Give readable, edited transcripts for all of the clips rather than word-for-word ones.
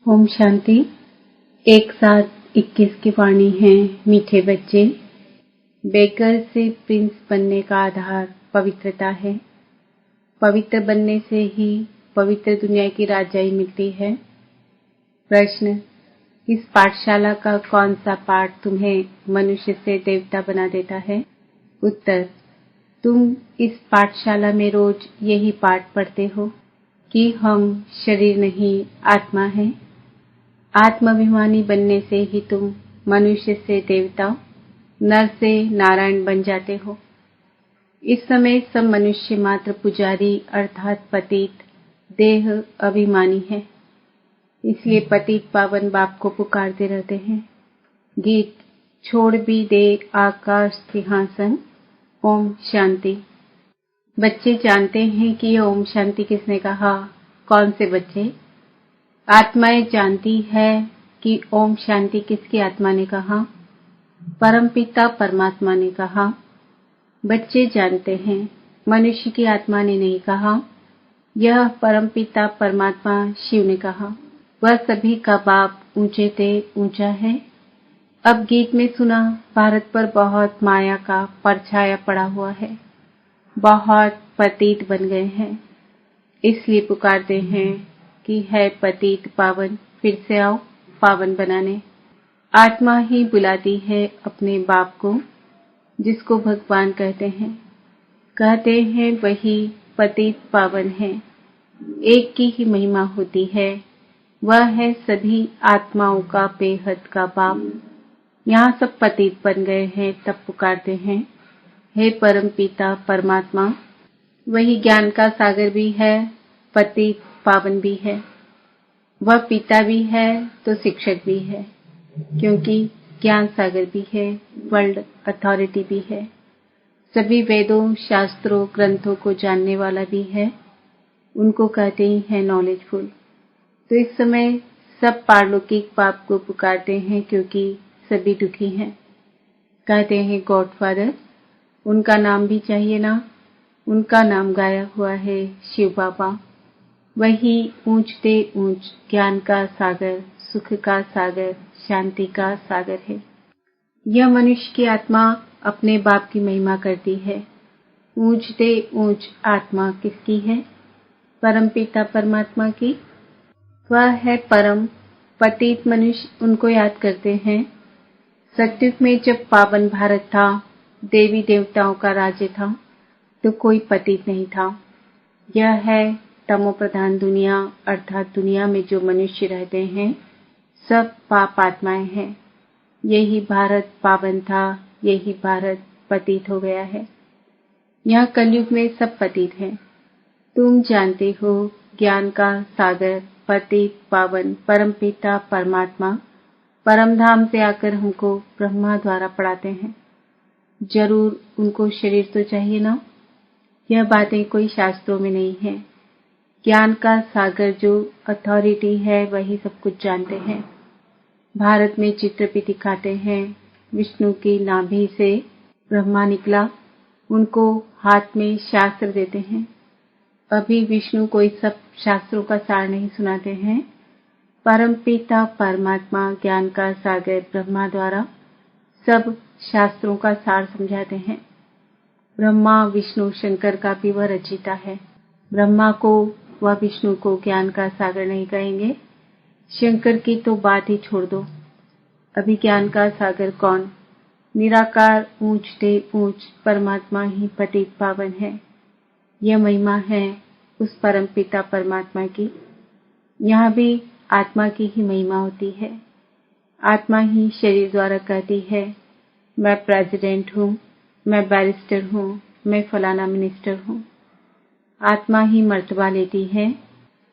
ओम शांति। एक साथ 21 की वाणी है। मीठे बच्चे, बेकर से प्रिंस बनने का आधार पवित्रता है। पवित्र बनने से ही पवित्र दुनिया की राजाई मिलती है। प्रश्न, इस पाठशाला का कौन सा पाठ तुम्हें मनुष्य से देवता बना देता है? उत्तर, तुम इस पाठशाला में रोज यही पाठ पढ़ते हो कि हम शरीर नहीं आत्मा हैं। आत्माभिमानी बनने से ही तुम मनुष्य से देवता, नर से नारायण बन जाते हो। इस समय सब मनुष्य मात्र पुजारी अर्थात पतित देह अभिमानी है, इसलिए पतित पावन बाप को पुकारते रहते हैं। गीत, छोड़ भी दे आकाश सिंहासन, ओम शांति। बच्चे जानते हैं कि यह ओम शांति किसने कहा? कौन से बच्चे? आत्माएं जानती है कि ओम शांति किसकी आत्मा ने कहा? परमपिता परमात्मा ने कहा। बच्चे जानते हैं मनुष्य की आत्मा ने नहीं कहा, यह परमपिता परमात्मा शिव ने कहा। वह सभी का बाप ऊंचे से ऊंचा है। अब गीत में सुना, भारत पर बहुत माया का परछाया पड़ा हुआ है, बहुत पतित बन गए हैं, इसलिए पुकारते हैं कि है पतित पावन, फिर से आओ पावन बनाने। आत्मा ही बुलाती है अपने बाप को, जिसको भगवान कहते हैं वही पतित पावन है। एक की ही महिमा होती है, वह है सभी आत्माओं का बेहद का बाप। यहाँ सब पतित बन गए हैं, तब पुकारते हैं हे परम पिता परमात्मा। वही ज्ञान का सागर भी है, पतित पावन भी है। वह पिता भी है तो शिक्षक भी है, क्योंकि ज्ञान सागर भी है, वर्ल्ड अथॉरिटी भी है, सभी वेदों शास्त्रों ग्रंथों को जानने वाला भी है। उनको कहते ही है नॉलेजफुल। तो इस समय सब पारलौकिक बाप को पुकारते हैं, क्योंकि सभी दुखी हैं। कहते हैं गॉडफादर, उनका नाम भी चाहिए ना। उनका नाम गाया हुआ है शिव बाबा। वही ऊंचते ऊंच ज्ञान का सागर, सुख का सागर, शांति का सागर है। यह मनुष्य की आत्मा अपने बाप की महिमा करती है। ऊंचते ऊंच आत्मा किसकी है? परमपिता परमात्मा की। वह है परम। पतित मनुष्य उनको याद करते हैं। सतयुग में जब पावन भारत था, देवी देवताओं का राज्य था, तो कोई पतित नहीं था। यह है तमो प्रधान दुनिया, अर्थात दुनिया में जो मनुष्य रहते हैं सब पाप आत्माएं हैं। यही भारत पावन था, यही भारत पतित हो गया है। यहाँ कलयुग में सब पतित हैं। तुम जानते हो ज्ञान का सागर पतित पावन परमपिता परमात्मा परम धाम से आकर हमको ब्रह्मा द्वारा पढ़ाते हैं। जरूर उनको शरीर तो चाहिए ना। यह बातें कोई शास्त्रों में नहीं है। ज्ञान का सागर जो अथॉरिटी है वही सब कुछ जानते हैं। भारत में चित्र भी दिखाते हैं। विष्णु की नाभि से ब्रह्मा निकला, उनको हाथ में शास्त्र देते हैं। अभी विष्णु कोई सब शास्त्रों का सार नहीं सुनाते हैं। परमपिता परमात्मा ज्ञान का सागर ब्रह्मा द्वारा सब शास्त्रों का सार समझाते हैं। ब्रह्मा विष्णु शंकर का भी वह रचिता है। ब्रह्मा को वह विष्णु को ज्ञान का सागर नहीं कहेंगे। शंकर की तो बात ही छोड़ दो। अभी ज्ञान का सागर कौन? निराकार ऊंचते ऊंच परमात्मा ही पतित पावन है। यह महिमा है उस परम पिता परमात्मा की। यहाँ भी आत्मा की ही महिमा होती है। आत्मा ही शरीर द्वारा कहती है मैं प्रेसिडेंट हूँ, मैं बैरिस्टर हूँ, मैं फलाना मिनिस्टर हूँ। आत्मा ही मर्तबा लेती है।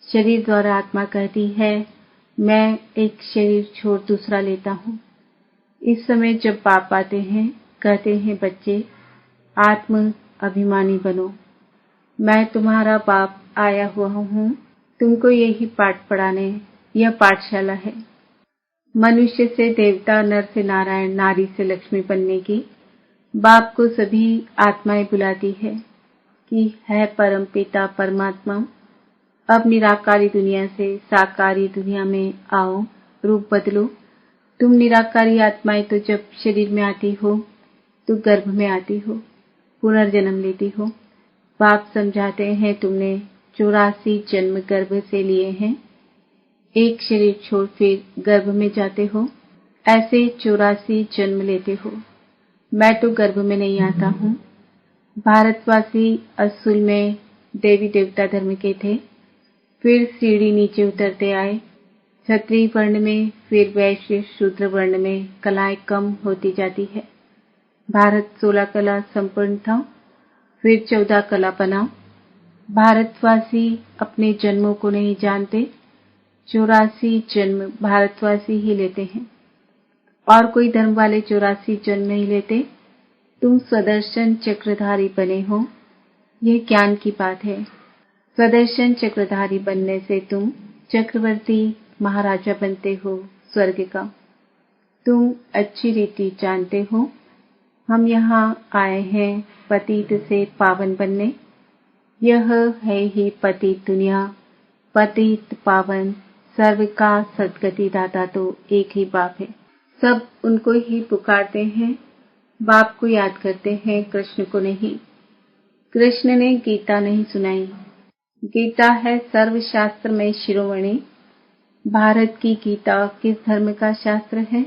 शरीर द्वारा आत्मा कहती है मैं एक शरीर छोड़ दूसरा लेता हूँ। इस समय जब बाप आते हैं, कहते हैं बच्चे आत्म अभिमानी बनो। मैं तुम्हारा बाप आया हुआ हूँ, तुमको यही पाठ पढ़ाने। यह पाठशाला है। मनुष्य से देवता, नर से नारायण, नारी से लक्ष्मी बनने की। बाप को सभी आत्माएं बुलाती है कि है परम पिता परमात्मा। अब निराकारी दुनिया से साकारी दुनिया में आओ, रूप बदलो। तुम निराकारी आत्माएं तो जब शरीर में आती हो तो गर्भ में आती हो, पुनर्जन्म लेती हो। बाप समझाते हैं तुमने 84 जन्म गर्भ से लिए हैं। एक शरीर छोड़ फिर गर्भ में जाते हो, ऐसे 84 जन्म लेते हो। मैं तो गर्भ में नहीं आता हूँ। भारतवासी असूल में देवी देवता धर्म के थे, फिर सीढ़ी नीचे उतरते आए। क्षत्रिय वर्ण में, फिर वैश्य शूद्र वर्ण में कलाएं कम होती जाती है। भारत 16 कला संपन्न था, फिर 14 कला बना। भारतवासी अपने जन्मों को नहीं जानते। 84 जन्म भारतवासी ही लेते हैं, और कोई धर्म वाले 84 जन्म नहीं लेते। तुम स्वदर्शन चक्रधारी बने हो, यह ज्ञान की बात है। स्वदर्शन चक्रधारी बनने से तुम चक्रवर्ती महाराजा बनते हो स्वर्ग का। तुम अच्छी रीति जानते हो, हम यहाँ आए हैं पतित से पावन बनने। यह है ही पतित दुनिया, पतित पावन, सर्व का सद्गति दाता तो एक ही बाप है। सब उनको ही पुकारते हैं, बाप को याद करते हैं, कृष्ण को नहीं। कृष्ण ने गीता नहीं सुनाई। गीता है सर्वशास्त्र में शिरोमणि। भारत की गीता किस धर्म का शास्त्र है?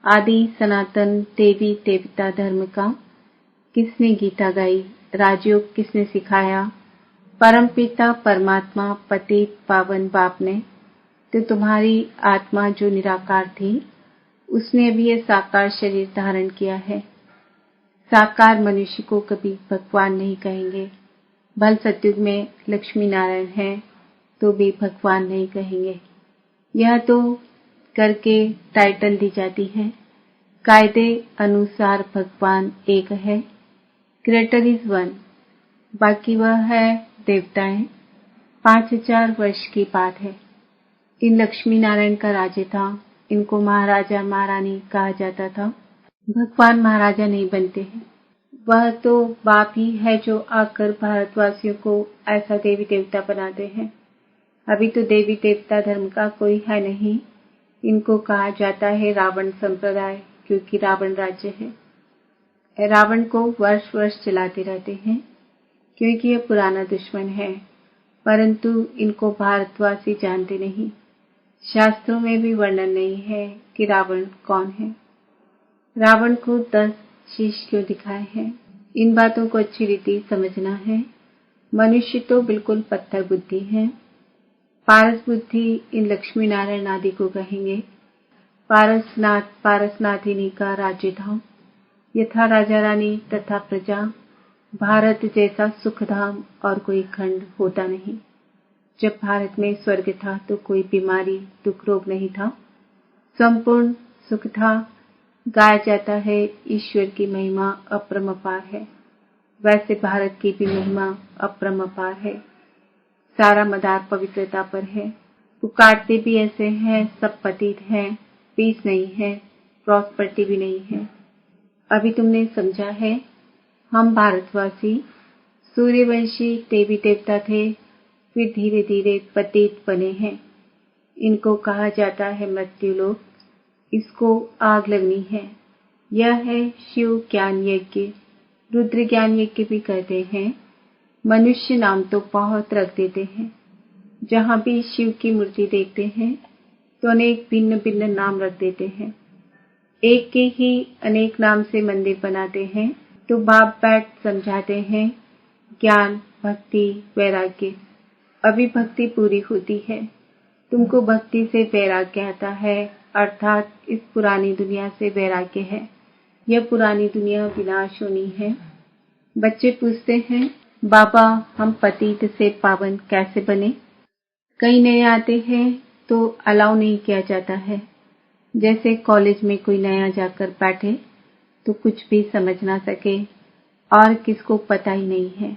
आदि सनातन देवी देवता धर्म का। किसने गीता गाई? राजयोग किसने सिखाया? परमपिता परमात्मा पतित पावन बाप ने। तो तुम्हारी आत्मा जो निराकार थी, उसने भी यह साकार शरीर धारण किया है। साकार मनुष्य को कभी भगवान नहीं कहेंगे। भल सतयुग में लक्ष्मी नारायण है तो भी भगवान नहीं कहेंगे। यह तो करके टाइटल दी जाती है। कायदे अनुसार भगवान एक है, क्रिएटर इज वन, बाकी वह है देवताएं। 5000 वर्ष की बात है। इन लक्ष्मी नारायण का राज्य था। इनको महाराजा महारानी कहा जाता था। भगवान महाराजा नहीं बनते हैं। वह तो बाप ही है जो आकर भारतवासियों को ऐसा देवी देवता बनाते हैं। अभी तो देवी देवता धर्म का कोई है नहीं। इनको कहा जाता है रावण संप्रदाय, क्योंकि रावण राज्य है। रावण को वर्ष वर्ष चलाते रहते हैं, क्योंकि यह पुराना दुश्मन है। परंतु इनको भारतवासी जानते नहीं। शास्त्रों में भी वर्णन नहीं है कि रावण कौन है। रावण को 10 शीश क्यों दिखाए हैं, इन बातों को अच्छी रीति समझना है। मनुष्य तो बिल्कुल पत्थर बुद्धि है। पारस बुद्धि इन लक्ष्मी नारायण आदि को कहेंगे। पारसनाथ पारसनाथिनी का राज्य था। यथा राजा रानी तथा प्रजा। भारत जैसा सुखधाम और कोई खंड होता नहीं। जब भारत में स्वर्ग था तो कोई बीमारी दुख रोग नहीं था, संपूर्ण सुख था। गाया जाता है ईश्वर की महिमा अपरंपार है, वैसे भारत की भी महिमा अपरंपार है। सारा मदार पवित्रता पर है। पुकारते भी ऐसे हैं, सब पतित हैं, पीस नहीं है, प्रॉस्पर्टी भी नहीं है। अभी तुमने समझा है। हम भारतवासी सूर्यवंशी देवी देवता थे, फिर धीरे धीरे पतित बने हैं। इनको कहा जाता है मृत्यु लोक। इसको आग लगनी है। यह है शिव ज्ञान यज्ञ, रुद्र ज्ञान यज्ञ भी कहते हैं। मनुष्य नाम तो बहुत रख देते हैं। जहाँ भी शिव की मूर्ति देखते हैं तो अनेक भिन्न भिन्न नाम रख देते हैं। एक के ही अनेक नाम से मंदिर बनाते हैं। तो बाप बैठ समझाते हैं ज्ञान, भक्ति, वैराग्य। अभी भक्ति पूरी होती है। तुमको भक्ति से वैराग्य आता है, अर्थात इस पुरानी दुनिया से वैराग्य है। यह पुरानी दुनिया विनाश होनी है। बच्चे पूछते हैं, बाबा हम पतित से पावन कैसे बने? कई नए आते हैं तो अलाउ नहीं किया जाता है। जैसे कॉलेज में कोई नया जाकर बैठे तो कुछ भी समझ ना सके और किसको पता ही नहीं है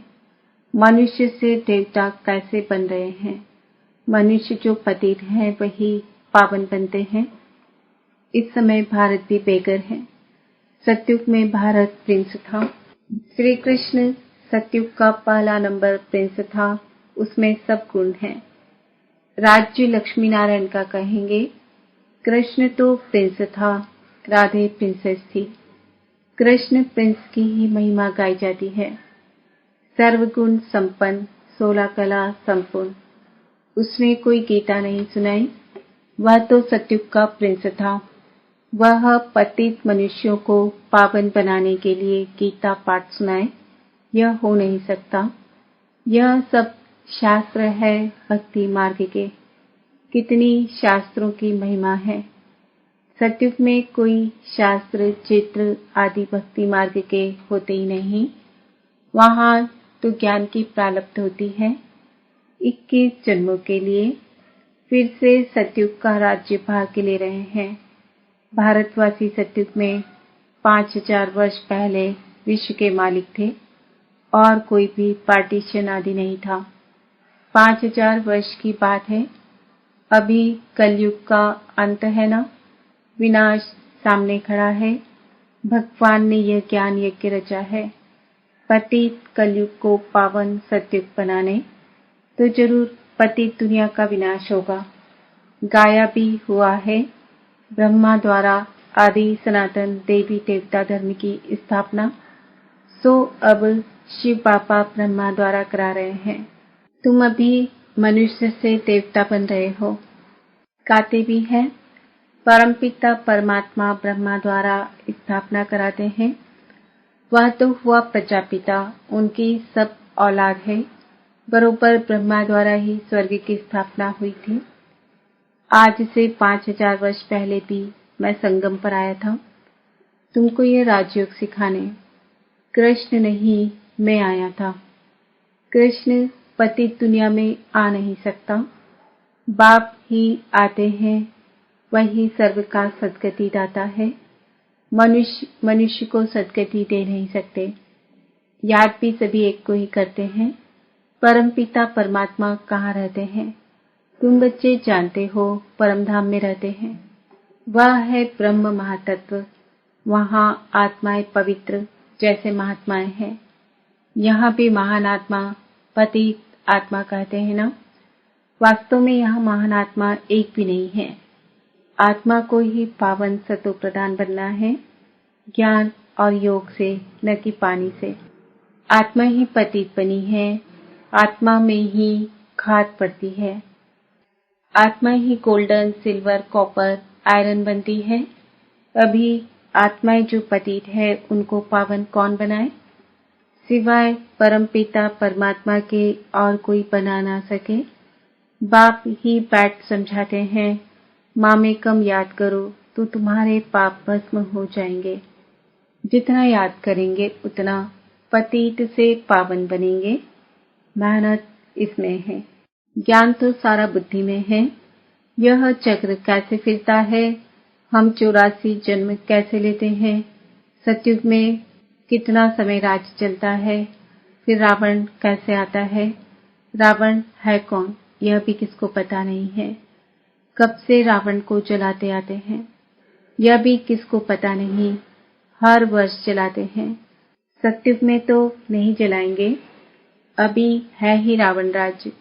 मनुष्य से देवता कैसे बन रहे हैं। मनुष्य जो पतित हैं वही पावन बनते हैं। इस समय भारत भी बेगर है। सतयुग में भारत प्रिंस था। श्री कृष्ण सतयुग का पहला नंबर प्रिंस था। उसमें सब गुण हैं। राज्य लक्ष्मी नारायण का कहेंगे, कृष्ण तो प्रिंस था, राधे प्रिंसेस थी। कृष्ण प्रिंस की ही महिमा गाई जाती है। सर्वगुण संपन्न, 16 कला संपूर्ण, उसने कोई गीता नहीं सुनाई। वह तो सतयुग का प्रिंस था। वह पतित मनुष्यों को पावन बनाने के लिए गीता पाठ सुनाए, यह हो नहीं सकता। यह सब शास्त्र है भक्ति मार्ग के। कितनी शास्त्रों की महिमा है। सतयुग में कोई शास्त्र चित्र आदि भक्ति मार्ग के होते ही नहीं। वहां तो ज्ञान की प्राप्ति होती है। 21 जन्मों के लिए फिर से सतयुग का राज्य भाग ले रहे हैं। भारतवासी सतयुग में 5000 वर्ष पहले विश्व के मालिक थे और कोई भी पार्टीशन आदि नहीं था। 5000 वर्ष की बात है। अभी कलयुग का अंत है ना, विनाश सामने खड़ा है। भगवान ने यह ज्ञान यज्ञ रचा है। पतित कलयुग को पावन सतयुग बनाने, तो जरूर पतित दुनिया का विनाश होगा। गाया भी हुआ है, ब्रह्मा द्वारा आदि सनातन देवी देवता धर्म की स्थापना सो अब शिव बाबा ब्रह्मा द्वारा करा रहे हैं। तुम अभी मनुष्य से देवता बन रहे हो। गाते भी हैं, परमपिता परमात्मा ब्रह्मा द्वारा स्थापना कराते हैं। वह तो हुआ प्रजापिता, उनकी सब औलाद है। बरोबर ब्रह्मा द्वारा ही स्वर्ग की स्थापना हुई थी। आज से 5000 वर्ष पहले भी मैं संगम पर आया था, तुमको यह राजयोग सिखाने। कृष्ण नहीं, मैं आया था। कृष्ण पतित दुनिया में आ नहीं सकता। बाप ही आते हैं, वही सर्व का सद्गति दाता है। मनुष्य को सद्गति दे नहीं सकते। याद भी सभी एक को ही करते हैं। परमपिता परमात्मा कहाँ रहते हैं? तुम बच्चे जानते हो, परमधाम में रहते हैं। वह है ब्रह्म महातत्व। वहां आत्माएं पवित्र जैसे महात्माएं हैं। यहाँ भी महान आत्मा पतित आत्मा कहते हैं ना। वास्तव में यहाँ महान आत्मा एक भी नहीं है। आत्मा को ही पावन सतो प्रदान बनना है, ज्ञान और योग से, न कि पानी से। आत्मा ही पतित बनी है। आत्मा में ही खाद पड़ती है। आत्मा ही गोल्डन, सिल्वर, कॉपर, आयरन बनती है। अभी आत्माएं जो पतित है, उनको पावन कौन बनाए? सिवाय परमपिता परमात्मा के और कोई बना ना सके। बाप ही बैठ समझाते हैं, मामेकम याद करो तो तुम्हारे पाप भस्म हो जाएंगे। जितना याद करेंगे उतना पतित से पावन बनेंगे। मेहनत इसमें है। ज्ञान तो सारा बुद्धि में है। यह चक्र कैसे फिरता है, हम 84 जन्म कैसे लेते हैं, सतयुग में कितना समय राज्य चलता है, फिर रावण कैसे आता है, रावण है कौन यह भी किसको पता नहीं है। कब से रावण को जलाते आते हैं, यह भी किसको पता नहीं। हर वर्ष जलाते हैं। सतयुग में तो नहीं जलाएंगे। अभी है ही रावण राज्य।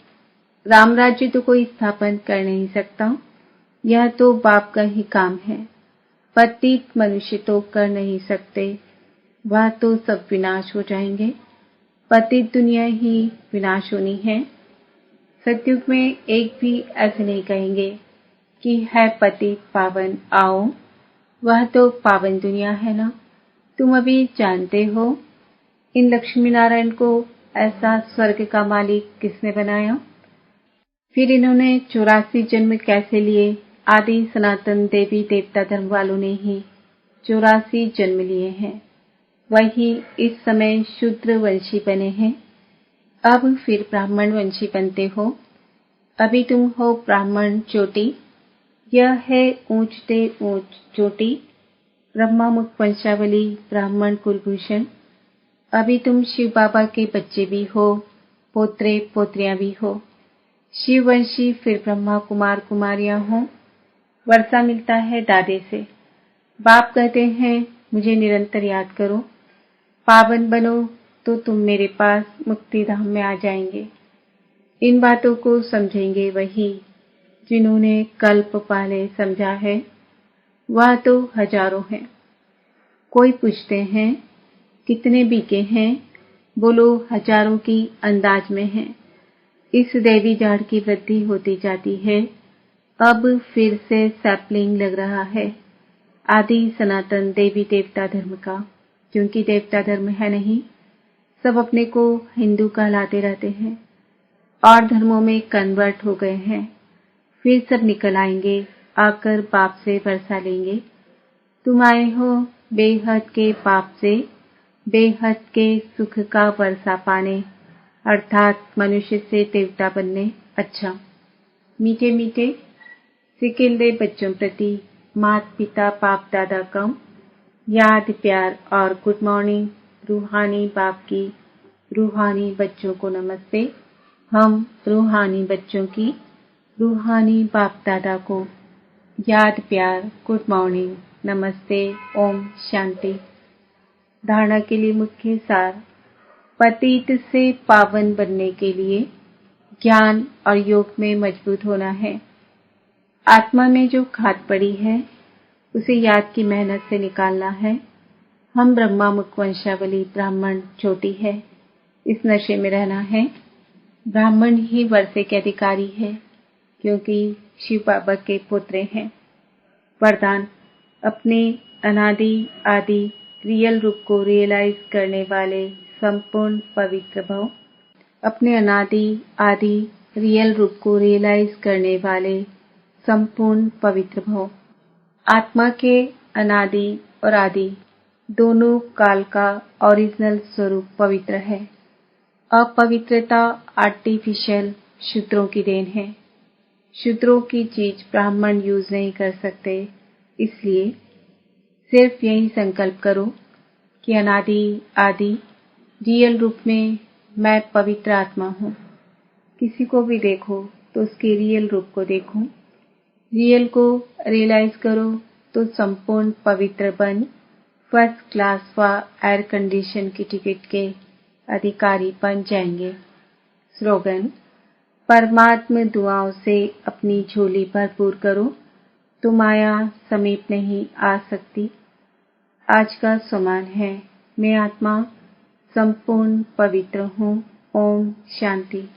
राम राज्य तो कोई स्थापन कर नहीं सकता। यह तो बाप का ही काम है। पतित मनुष्य तो कर नहीं सकते। वह तो सब विनाश हो जाएंगे। पतित दुनिया ही विनाश होनी है। सतयुग में एक भी ऐसे नहीं कहेंगे कि है पतित पावन आओ। वह तो पावन दुनिया है ना। तुम अभी जानते हो इन लक्ष्मी नारायण को ऐसा स्वर्ग का मालिक किसने बनाया? फिर इन्होंने 84 जन्म कैसे लिए? आदि सनातन देवी देवता धर्म वालों ने ही 84 जन्म लिए हैं। वही इस समय शूद्र वंशी बने हैं। अब फिर ब्राह्मण वंशी बनते हो। अभी तुम हो ब्राह्मण चोटी। यह है ऊंचते ऊंच चोटी। ब्रह्मा मुख वंशावली ब्राह्मण कुलभूषण। अभी तुम शिव बाबा के बच्चे भी हो, पोत्रे पोत्रियां भी हो। शिववंशी फिर ब्रह्मा कुमार कुमारियां हो। वर्षा मिलता है दादे से। बाप कहते हैं मुझे निरंतर याद करो, पावन बनो तो तुम मेरे पास मुक्ति धाम में आ जाएंगे। इन बातों को समझेंगे वही जिन्होंने कल्प पहले समझा है। वह तो हजारों हैं। कोई पूछते हैं कितने बीके हैं, बोलो हजारों की अंदाज में हैं। इस देवी झाड़ की वृद्धि होती जाती है। अब फिर से सैपलिंग लग रहा है आदि सनातन देवी देवता धर्म का, क्योंकि देवता धर्म है नहीं। सब अपने को हिंदू कहलाते रहते हैं और धर्मों में कन्वर्ट हो गए हैं। फिर सब निकल आएंगे, आकर पाप से बरसा लेंगे। तुम आए हो बेहद के पाप से बेहद के सुख का वर्षा पाने, अर्थात मनुष्य से देवता बनने। अच्छा, मीठे मीठे सिकिलदे बच्चों प्रति माता पिता बाप दादा कम याद प्यार और गुड मॉर्निंग। रूहानी बाप की रूहानी बच्चों को नमस्ते। हम रूहानी बच्चों की रूहानी बाप दादा को याद प्यार गुड मॉर्निंग नमस्ते। ओम शांति। धारणा के लिए मुख्य सार। पतित से पावन बनने के लिए ज्ञान और योग में मजबूत होना है। आत्मा में जो खाद पड़ी है उसे याद की मेहनत से निकालना है। हम ब्रह्मा मुख वंशावली ब्राह्मण चोटी है, इस नशे में रहना है। ब्राह्मण ही वर्षे के अधिकारी है, क्योंकि शिव बाबा के पुत्र हैं। वरदान। अपने अनादि आदि रियल रूप को रियलाइज करने वाले संपूर्ण पवित्र भव। अपने अनादि आदि रियल रूप को रियलाइज करने वाले संपूर्ण पवित्र भव। आत्मा के अनादि और आदि दोनों काल का ओरिजिनल स्वरूप पवित्र है। अपवित्रता आर्टिफिशियल शूद्रों की देन है। शूद्रों की चीज ब्राह्मण यूज नहीं कर सकते। इसलिए सिर्फ यही संकल्प करो कि अनादि आदि रियल रूप में मैं पवित्र आत्मा हूँ। किसी को भी देखो तो उसके रियल रूप को देखो। रियल को रियलाइज करो तो संपूर्ण पवित्र बन फर्स्ट क्लास व एयर कंडीशन की टिकट के अधिकारी बन जाएंगे। स्लोगन। परमात्म दुआओं से अपनी झोली भरपूर करो तो माया समीप नहीं आ सकती। आज का सम्मान है, मैं आत्मा संपूर्ण पवित्र हूँ। ओम शांति।